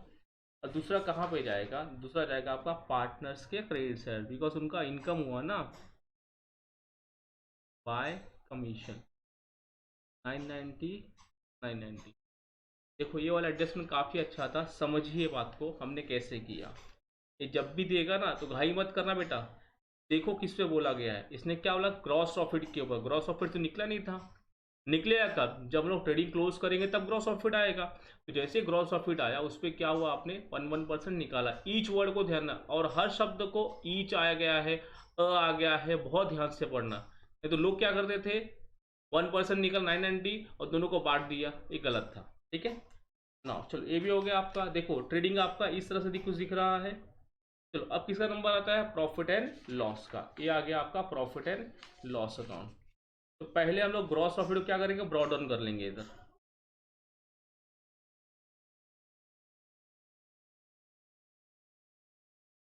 और दूसरा कहाँ पे जाएगा, दूसरा जाएगा आपका पार्टनर्स के क्रेडिट साइड, बिकॉज उनका इनकम हुआ ना बाय कमीशन, 990 990, देखो ये वाला एडजस्टमेंट काफ़ी अच्छा था, समझिए बात को हमने कैसे किया, ये जब भी देगा ना तो घाई मत करना बेटा, देखो किस पे बोला गया है, इसने क्या बोला, ग्रॉस प्रॉफिट के ऊपर, ग्रॉस प्रॉफिट तो निकला नहीं था, निकलेगा कब, जब हम लोग ट्रेडिंग क्लोज करेंगे तब ग्रॉस प्रॉफिट आएगा, तो जैसे ग्रॉस प्रॉफिट आया उस पर क्या हुआ, आपने 1% निकाला, ईच वर्ड को ध्यान, और हर शब्द को ईच आया गया है, आ गया है, बहुत ध्यान से पढ़ना, नहीं तो लोग क्या करते थे, 1% निकल 990 और दोनों को बांट दिया, ये गलत था, ठीक है ना, चलो ये भी हो गया आपका, देखो ट्रेडिंग आपका इस तरह से कुछ दिख रहा है, चलो अब किसका नंबर आता है, प्रॉफिट एंड लॉस का, ये आ गया आपका प्रॉफिट एंड लॉस अकाउंट, तो पहले हम लोग ग्रॉस प्रॉफिट को क्या करेंगे, ब्रॉड डाउन कर लेंगे इधर,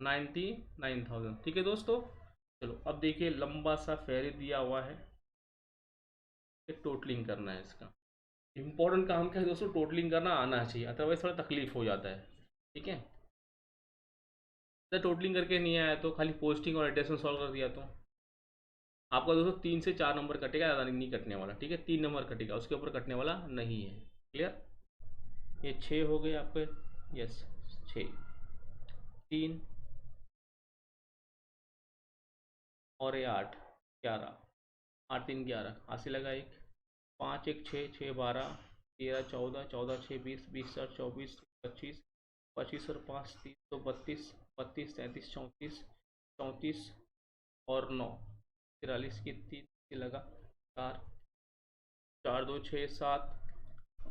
99,000, ठीक है दोस्तों, चलो अब देखिए, लंबा सा फेरी दिया हुआ है, टोटलिंग करना है इसका। इंपॉर्टेंट काम क्या है दोस्तों, टोटलिंग करना आना चाहिए, अदरवाइज थोड़ा तकलीफ हो जाता है। ठीक है, तो टोटलिंग करके नहीं आया तो खाली पोस्टिंग और एडिशन सॉल्व कर दिया तो आपका दोस्तों 3 से 4 नंबर कटेगा, ज़्यादा नहीं कटने वाला। ठीक है, 3 नंबर कटेगा, उसके ऊपर कटने वाला नहीं है। क्लियर, ये 6 हो गए आपके। यस, 6, 3 और ये 8, 11, 8 3 11, हाथ से लगा एक, 5 1 6 6 12 13 14 14 6 20 20 4 24 25 25 और 5 30 तो 32 32 33 34 34 और 9 43 की 3 की लगा, 4 4 2 6 7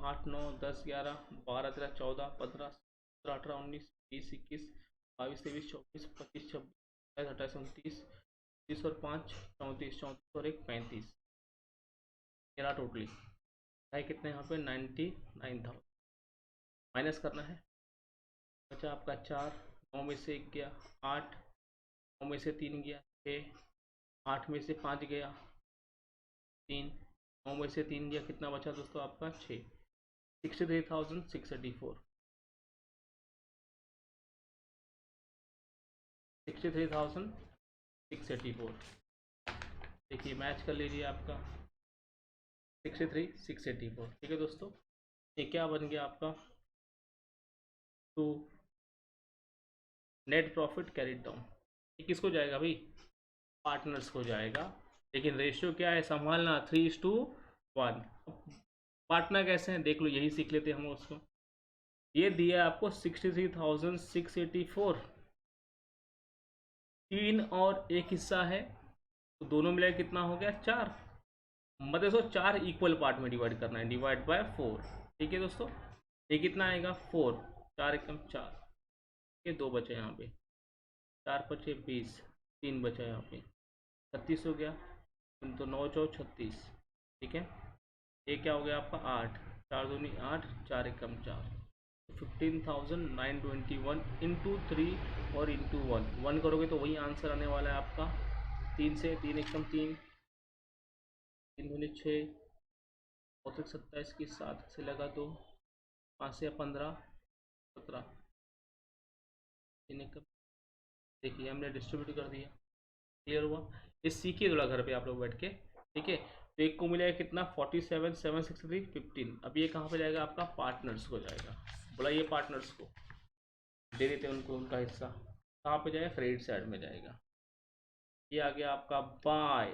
8 9 10 11 12 13 14 15 17 18 19 20 21 22 23 24 25 26 27 28 29 30 और 5 34 34 और एक 35, मेरा टोटली है कितने यहाँ पे 99,000। माइनस करना है, बचा आपका 4, 9 में से 1 गया, 8, 9 में से 3 गया, 6, 8 में से 5 गया, 3, 9 में से 3 गया, कितना बचा दोस्तों आपका 6, 63,684, 63,684। देखिए मैच कर लीजिए आपका 63,684। ठीक है दोस्तों, ये क्या बन गया आपका, to net profit carried down. ये किसको जाएगा भाई, पार्टनर्स को जाएगा। लेकिन रेशियो क्या है संभालना, 3:1। पार्टनर कैसे हैं देख लो, यही सीख लेते हम उसको। ये दिया है आपको 63,684, 3 और एक हिस्सा है, तो दोनों मिला कितना हो गया 4। मतलब दोस्तों 4 इक्वल पार्ट में डिवाइड करना है, डिवाइड बाय 4। ठीक है दोस्तों, ये कितना आएगा 4, 4 एकम 4, ये 2 बचे यहाँ पे, 4 पचे 20, 3 बचा यहाँ पे, 36 हो गया, तो 9 चौ 36। ठीक है, ये क्या हो गया आपका 8, 4 दूनी 8, 4 एकम 4, 15,921 इंटू 3 और इंटू 1 करोगे तो वही आंसर आने वाला है आपका। 3 से 3 एकम 3, 3 दूनी 6, और 27 की 7 से लगा 2, 5 से 15 17, 3 एकम। देखिए हमने डिस्ट्रीब्यूट कर दिया, क्लियर हुआ। ये सीखिए थोड़ा घर पे आप लोग बैठ के। ठीक है, तो एक को मिलेगा कितना 47,763 15। अब ये कहाँ पे जाएगा आपका, पार्टनर्स को जाएगा। बुलाइए पार्टनर्स को, दे देते हैं उनको उनका हिस्सा। कहाँ पे जाएगा, क्रेडिट साइड में जाएगा। ये आ गया आपका by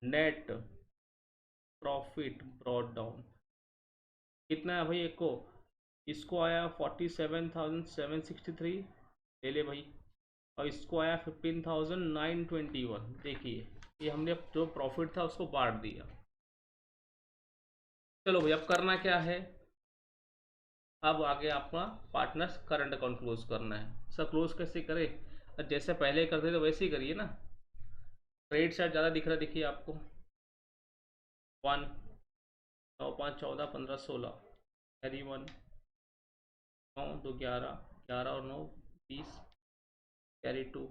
net profit brought down. कितना है भाई एक को, इसको आया 47,763, ले ले भाई। और इसको आया 15,921। देखिए ये हमने जो प्रॉफिट था उसको बांट दिया। चलो भाई अब करना क्या है, अब आगे आपका पार्टनर्स करंट अकाउंट क्लोज करना है। सर क्लोज कैसे करें, जैसे पहले करते थे वैसे ही करिए ना। क्रेडिट साइड ज़्यादा दिख रहा है, देखिए आपको 1, 9 5 14 15 16, कैरी 1, 9 2 11, 11 और 9 20, कैरी 2,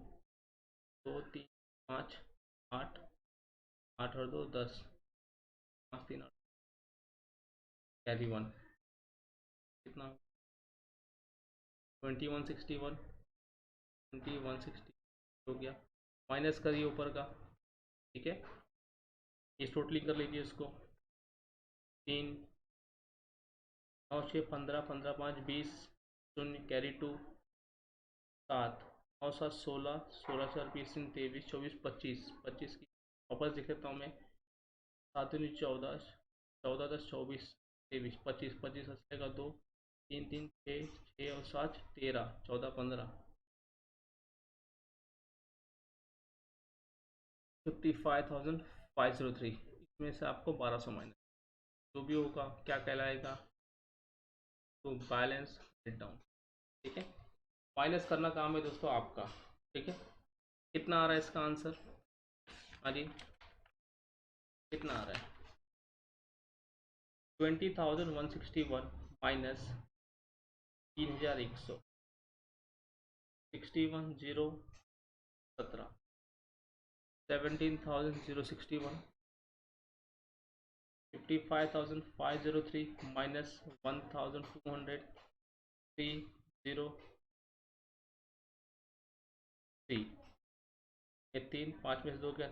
2 3 5 8, 8 और 2 10, 5 3 8, कैरी 1, कितना 2161, 2160 हो गया। माइनस करिए ऊपर का। ठीक है, इस टोटलिंग कर लीजिए इसको, 3 9 6 15 15 5 20, 0 कैरी 2, 7 9 7 16, 16 4 20 3 23 24 25, 25 की वापस दिख लेता हूँ मैं, 7 9 14, 14 10 24 23 25, 25 हंसेगा 2, 3 3 6 6 और 7 13, 14 15, 55,503। इसमें से आपको 1200 माइनस, जो भी होगा क्या कहलाएगा, तो बैलेंस डाउन। ठीक है, माइनस करना काम है दोस्तों आपका। ठीक है, कितना आ रहा है इसका आंसर, हाँ जी कितना आ रहा है, 20,161 माइनस 3,100, 61 0 17, 17,061, 55,503 माइनस 1,200, 303, ये 3, 5 में से 2 क्या,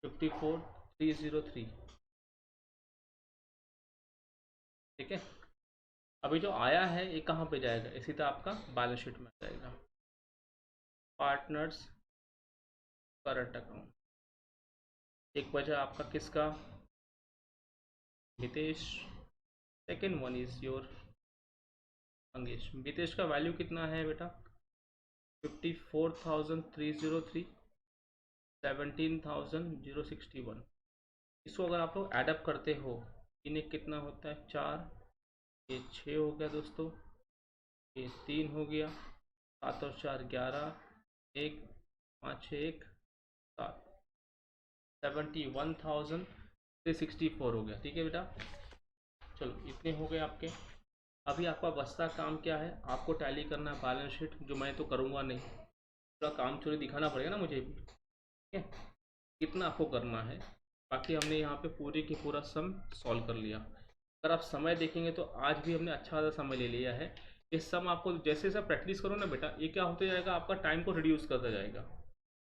54,303। ठीक है, अभी जो आया है ये कहाँ पे जाएगा, इसी तरह आपका बैलेंस शीट में आ जाएगा। पार्टनर्स करंट अकाउंट, एक बचा आपका किसका, Mitesh, second one is your Mangesh. Mitesh का वैल्यू कितना है बेटा, 54,303, 17,061। इसको अगर आप लोग एडअप करते हो, इन्हें कितना होता है, 4, ये 6 हो गया दोस्तों, ये 3 हो गया, 7 और 4 11, 1 5 6 1 7, 71,364 हो गया। ठीक है बेटा, चलो इतने हो गए आपके। अभी आपका बचता काम क्या है, आपको टैली करना है बैलेंस शीट, जो मैं तो करूँगा नहीं, पूरा काम चोरी दिखाना पड़ेगा ना मुझे भी। ठीक है, कितना आपको करना है, बाकी हमने यहाँ पे पूरी की पूरा सम सॉल्व कर लिया। अगर आप समय देखेंगे तो आज भी हमने अच्छा खासा समय ले लिया है। इस सम आपको जैसे जैसे प्रैक्टिस करो ना बेटा, ये क्या होते जाएगा, आपका टाइम को रिड्यूस करता जाएगा।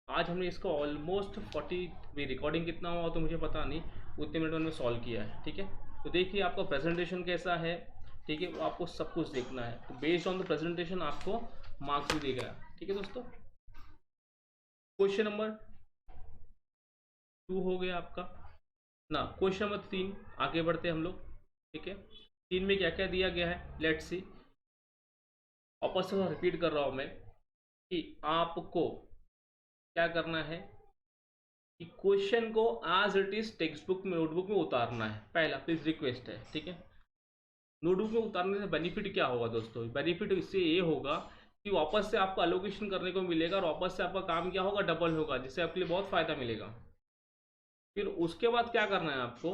आज हमने इसको ऑलमोस्ट 40, भी रिकॉर्डिंग कितना हुआ तो मुझे पता नहीं, उतने मिनट में सॉल्व किया है। ठीक है, तो देखिए आपका प्रेजेंटेशन कैसा है। ठीक है, वो आपको सब कुछ देखना है, तो बेस्ड ऑन द प्रेजेंटेशन आपको मार्क्स भी देगा। ठीक है दोस्तों, क्वेश्चन नंबर 2 हो गया आपका ना, क्वेश्चन नंबर 3 आगे बढ़ते हम लोग। ठीक है, 3 में क्या क्या दिया गया है, लेट्स सी। वापस से रिपीट कर रहा हूँ मैं कि आपको क्या करना है कि क्वेश्चन को as it is text book में, नोटबुक में उतारना है, पहला प्लीज रिक्वेस्ट है। ठीक है, नोटबुक में उतारने से बेनिफिट क्या होगा दोस्तों, बेनिफिट इससे ये होगा कि वापस से आपको एलोकेशन करने को मिलेगा और वापस से आपका काम क्या होगा, डबल होगा, जिससे आपके लिए बहुत फ़ायदा मिलेगा। फिर उसके बाद क्या करना है आपको,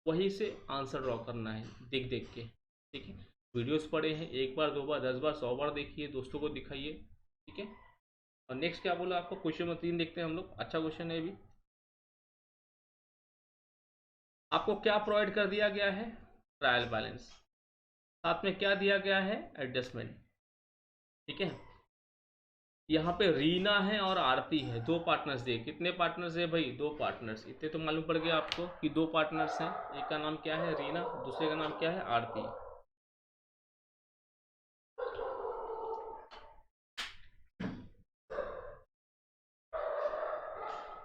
वहीं से आंसर ड्रॉ करना है देख देख के। ठीक है, वीडियोस पड़े हैं, 1 बार 2 बार 10 बार 100 बार देखिए, दोस्तों को दिखाइए। ठीक है, और नेक्स्ट क्या बोला आपको, क्वेश्चन नंबर 3 देखते हैं हम लोग, अच्छा क्वेश्चन है भी। आपको क्या प्रोवाइड कर दिया गया है, ट्रायल बैलेंस, साथ में क्या दिया गया है, एडजस्टमेंट। ठीक है, यहाँ पे रीना है और आरती है, 2 पार्टनर्स दिए। कितने पार्टनर्स है भाई, 2 पार्टनर्स। इतने तो मालूम पड़ गया आपको कि 2 पार्टनर्स हैं, एक का नाम क्या है रीना, दूसरे का नाम क्या है आरती।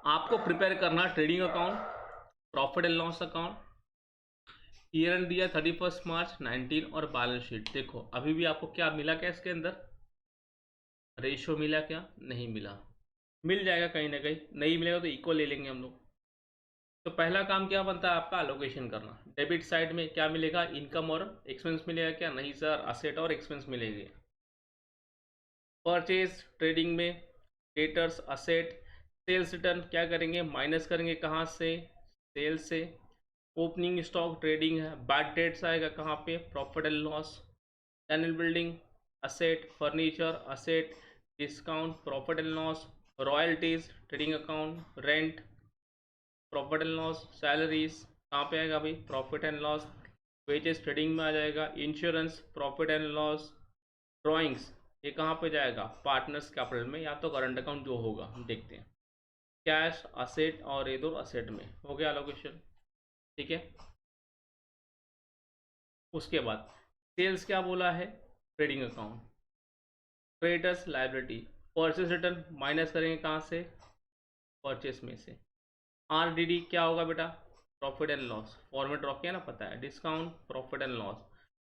आपको प्रिपेयर करना trading account, profit and loss account, year and दिया 31 मार्च 19 और बैलेंस शीट। देखो अभी भी आपको क्या मिला, क्या इसके अंदर रेशियो मिला, क्या नहीं मिला, मिल जाएगा कहीं ना कहीं, नहीं मिलेगा तो इक्वल ले लेंगे हम लोग। तो पहला काम क्या बनता है आपका, एलोकेशन करना। डेबिट साइड में क्या मिलेगा, इनकम और एक्सपेंस मिलेगा, क्या नहीं सर, असेट और एक्सपेंस मिलेंगे। परचेज ट्रेडिंग में डेटर्स, असेट, सेल्स रिटर्न क्या करेंगे, माइनस करेंगे, कहाँ से, सेल्स से। ओपनिंग स्टॉक ट्रेडिंग है, बैड डेट्स आएगा कहाँ पे, profit and loss. Channel building, asset, furniture asset, discount profit and loss, royalties trading account, rent profit and loss, salaries कहाँ पे आएगा भाई, profit and loss. Wages trading में आ जाएगा, insurance profit and loss. Drawings ये कहाँ पे जाएगा, पार्टनर्स कैपिटल में या तो करंट अकाउंट जो होगा हम देखते हैं। कैश असेट और ये दो असेट में हो गया एलोकेशन। ठीक है, उसके बाद सेल्स क्या बोला है, trading account, creditors liability, purchase return minus करेंगे कहाँ से, परचेस में से। आरडीडी क्या होगा बेटा, profit and loss, format draw किया ना, पता है, discount profit and loss,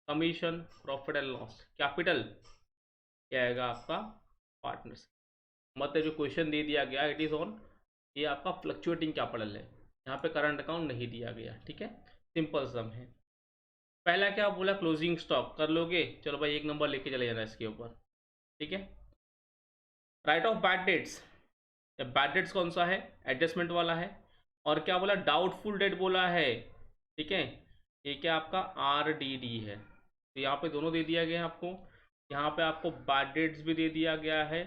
commission profit and loss, capital क्या आएगा आपका, पार्टनर्स। मतलब जो क्वेश्चन दे दिया गया इट इज़ ऑन, ये आपका फ्लक्चुएटिंग कैपिटल है, यहाँ पे करंट अकाउंट नहीं दिया गया। ठीक है, सिंपल सम है। पहला क्या बोला, क्लोजिंग स्टॉक कर लोगे, चलो भाई 1 नंबर लेके चले जाना इसके ऊपर। ठीक है, right off bad dates, bad debts कौन सा है, एडजस्टमेंट वाला है। और क्या बोला, डाउटफुल डेट बोला है। ठीक है, ये क्या आपका आर डी डी है, तो यहाँ पे दोनों दे दिया गया है आपको। यहाँ पे आपको बाद डेट्स भी दे दिया गया है,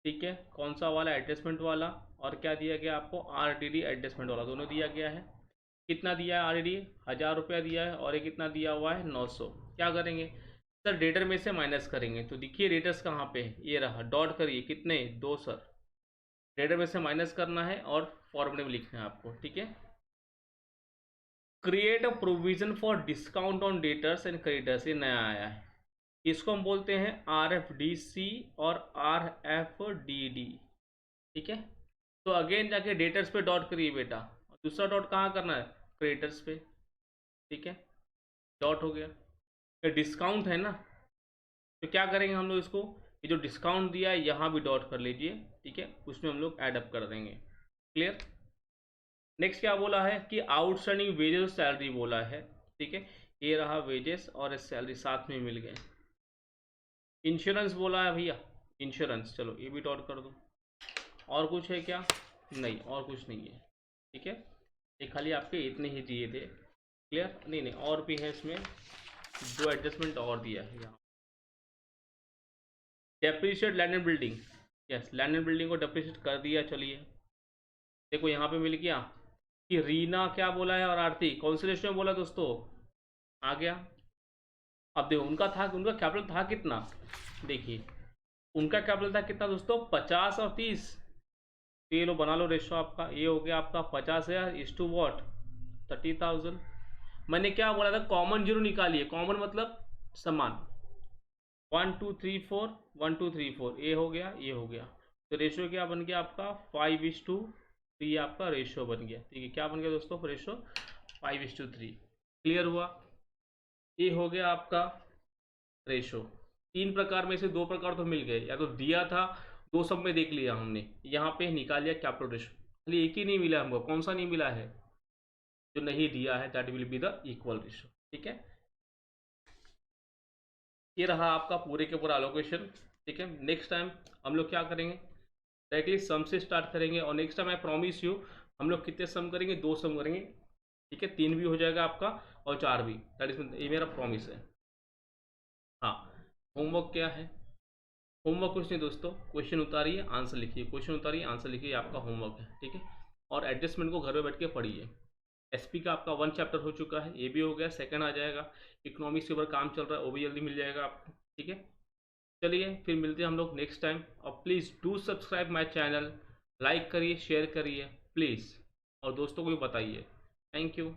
ठीक है, कौन सा वाला, एडजस्टमेंट वाला, और क्या दिया गया आपको, आरडीडी एडजस्टमेंट वाला, दोनों दिया गया है। कितना दिया है आरडीडी, 1000 रुपया दिया है, और ये कितना दिया हुआ है, 900। क्या करेंगे सर, डेटर में से माइनस करेंगे, तो देखिए डेटर्स कहाँ पे है, ये रहा, डॉट करिए, कितने, 2 सर, डेटर में से माइनस करना है और फॉर्मूले में लिखना है आपको, ठीक है। Create a provision for discount on debtors and creditors, ये नया आया है, इसको हम बोलते हैं आरएफडीसी और आरएफडीडी, ठीक है। तो अगेन जाके डेटर्स पे डॉट करिए बेटा, दूसरा डॉट कहाँ करना है, क्रेडिटर्स पे, ठीक है, डॉट हो गया। ये डिस्काउंट है ना, तो क्या करेंगे हम लोग इसको, ये जो डिस्काउंट दिया है यहाँ भी डॉट कर लीजिए, ठीक है, उसमें हम लोग ऐड अप कर देंगे। क्लियर। नेक्स्ट क्या बोला है कि आउटस्टैंडिंग वेजेस और सैलरी बोला है, ठीक है, ये रहा वेजेस और सैलरी साथ में मिल गए। इंश्योरेंस बोला है भैया, इंश्योरेंस, चलो ये भी डॉट कर दो। और कुछ है क्या, नहीं और कुछ नहीं है, ठीक है, ये खाली आपके इतने ही दिए थे। क्लियर, नहीं नहीं और भी है इसमें, दो एडजस्टमेंट और दिया है यहाँ। Depreciate land and building, yes land and building को डेप्रिशिएट कर दिया। चलिए देखो यहाँ पे मिल गया कि रीना क्या बोला है और आरती कौन से रेशियो में बोला दोस्तों, आ गया। अब देखो उनका था, उनका कैपिटल था कितना, देखिए उनका कैपिटल था कितना दोस्तों, 50 और 30। तो ये लो बना लो रेशियो आपका, ये हो गया आपका 50,000 इज टू वॉट, 30,000। मैंने क्या बोला था, कॉमन जीरो निकालिए, कॉमन मतलब समान, 1 2 3 4 1 2 3 4, ये हो गया ये हो गया। तो रेशियो क्या बन गया आपका 5:3, ये आपका रेशियो बन गया, ठीक है, क्या बन गया दोस्तों रेशियो 5:3। क्लियर हुआ, ये हो गया आपका रेशो। तीन प्रकार में से दो प्रकार तो मिल गए, या तो दिया था, दो सब में देख लिया हमने, यहाँ पे निकाल लिया कैपिटल रेशो, खाली एक ही नहीं मिला हमको, कौन सा नहीं मिला है, जो नहीं दिया है, that will be the equal ratio, ठीक है। ये रहा आपका पूरे के पूरा अलोकेशन, ठीक है। नेक्स्ट टाइम हम लोग क्या करेंगे, डायरेक्टली सम से स्टार्ट करेंगे, और next time I promise you हम लोग कितने सम करेंगे, 2 सम करेंगे, ठीक है, 3 भी हो जाएगा आपका और 4 भी, दैट इज, ये मेरा प्रॉमिस है। हाँ, होमवर्क क्या है, होमवर्क कुछ नहीं दोस्तों, क्वेश्चन उतारिए आंसर लिखिए, क्वेश्चन उतारिए आंसर लिखिए, आपका होमवर्क है, ठीक है। और एडजस्टमेंट को घर में बैठ के पढ़िए। एसपी का आपका 1 चैप्टर हो चुका है, ये भी हो गया, सेकंड आ जाएगा। इकोनॉमिक्स के ऊपर काम चल रहा है, वो भी जल्दी मिल जाएगा आपको, ठीक है। चलिए फिर मिलते हैं हम लोग नेक्स्ट टाइम, और please do subscribe my channel, like करिए शेयर करिए प्लीज़, और दोस्तों को भी बताइए। Thank you.